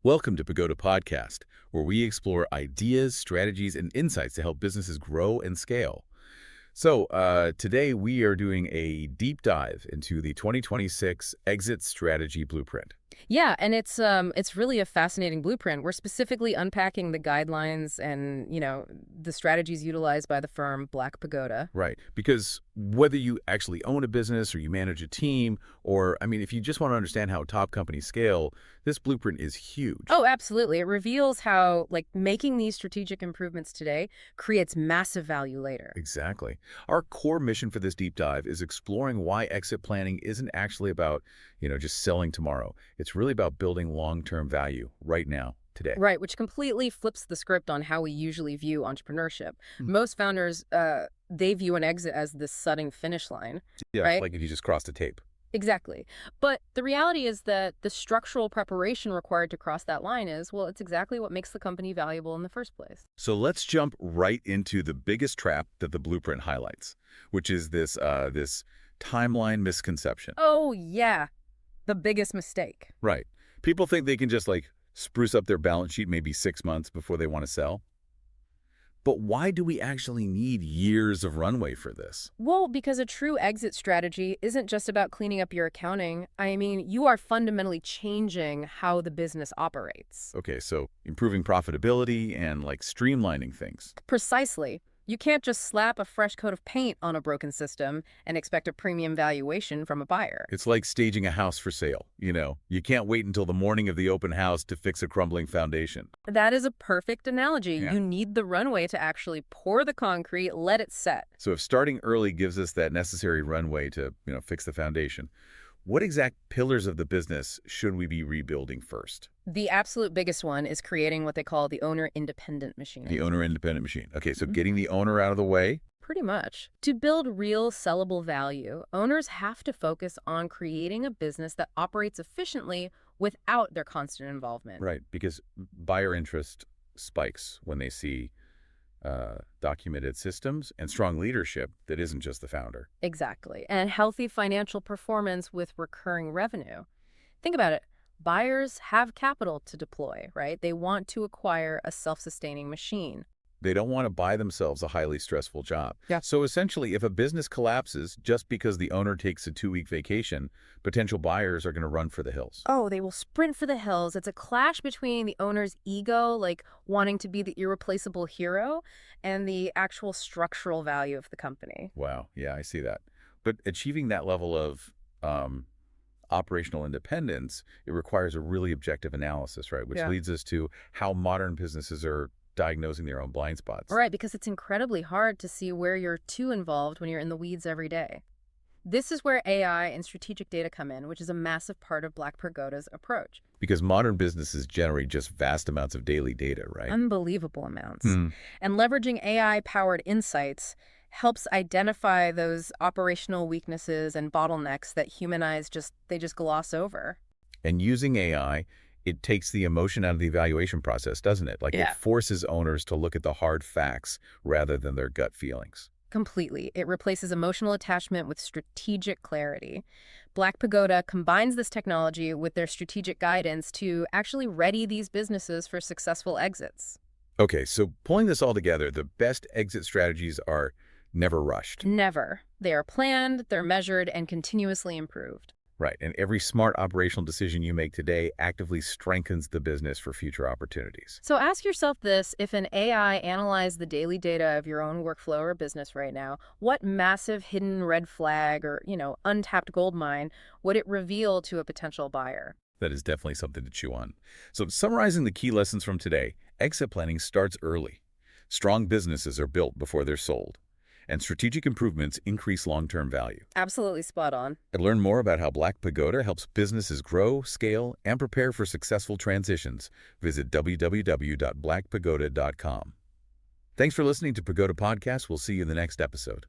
Welcome to Pagoda Podcast, where we explore ideas, strategies, and insights to help businesses grow and scale. Today we are doing a deep dive into the 2026 Exit Strategy Blueprint. Yeah, and it's really a fascinating blueprint. We're specifically unpacking the guidelines and, the strategies utilized by the firm Black Pagoda. Right. Because whether you actually own a business or you manage a team, or, if you just want to understand how top companies scale, this blueprint is huge. Oh, absolutely. It reveals how, making these strategic improvements today creates massive value later. Exactly. Our core mission for this deep dive is exploring why exit planning isn't actually about, just selling tomorrow. It's really about building long-term value right now, today. Right, which completely flips the script on how we usually view entrepreneurship. Mm. Most founders, they view an exit as this sudden finish line, Yeah, right? like if you just crossed a tape. Exactly. But the reality is that the structural preparation required to cross that line is, well, it's exactly what makes the company valuable in the first place. So let's jump right into the biggest trap that the blueprint highlights, which is this timeline misconception. Oh, yeah. The biggest mistake. Right. People think they can just spruce up their balance sheet maybe 6 months before they want to sell. But why do we actually need years of runway for this? Well, because a true exit strategy isn't just about cleaning up your accounting. I mean, you are fundamentally changing how the business operates. Okay, so improving profitability and streamlining things. Precisely. You can't just slap a fresh coat of paint on a broken system and expect a premium valuation from a buyer. It's like staging a house for sale. You can't wait until the morning of the open house to fix a crumbling foundation. That is a perfect analogy. Yeah. You need the runway to actually pour the concrete, let it set. So if starting early gives us that necessary runway to, fix the foundation, what exact pillars of the business should we be rebuilding first? The absolute biggest one is creating what they call the owner-independent machine. The owner-independent machine. Okay, so Mhm. getting the owner out of the way. Pretty much. To build real sellable value, owners have to focus on creating a business that operates efficiently without their constant involvement. Right, because buyer interest spikes when they see documented systems and strong leadership that isn't just the founder. Exactly. And healthy financial performance with recurring revenue. Think about it. Buyers have capital to deploy, right? They want to acquire a self-sustaining machine. They don't want to buy themselves a highly stressful job. Yeah. So essentially, if a business collapses just because the owner takes a 2-week vacation, potential buyers are going to run for the hills. Oh, they will sprint for the hills. It's a clash between the owner's ego, wanting to be the irreplaceable hero, and the actual structural value of the company. Wow. Yeah, I see that. But achieving that level of operational independence, it requires a really objective analysis, right? Which Yeah. leads us to how modern businesses are diagnosing their own blind spots. Right, because it's incredibly hard to see where you're too involved when you're in the weeds every day. This is where AI and strategic data come in, which is a massive part of Black Pagoda's approach. Because modern businesses generate just vast amounts of daily data, right? Unbelievable amounts. Hmm. And leveraging AI-powered insights helps identify those operational weaknesses and bottlenecks that human eyes just gloss over. And using AI, it takes the emotion out of the evaluation process, doesn't it? Yeah. It forces owners to look at the hard facts rather than their gut feelings. Completely. It replaces emotional attachment with strategic clarity. Black Pagoda combines this technology with their strategic guidance to actually ready these businesses for successful exits. Okay, so pulling this all together, the best exit strategies are never rushed. Never. They are planned, they're measured, and continuously improved. Right, and every smart operational decision you make today actively strengthens the business for future opportunities. So ask yourself this: if an AI analyzed the daily data of your own workflow or business right now, what massive hidden red flag or, untapped gold mine would it reveal to a potential buyer? That is definitely something to chew on. So summarizing the key lessons from today, exit planning starts early. Strong businesses are built before they're sold. And strategic improvements increase long-term value. Absolutely spot on. To learn more about how Black Pagoda helps businesses grow, scale, and prepare for successful transitions, visit www.blackpagoda.com. Thanks for listening to Pagoda Podcast. We'll see you in the next episode.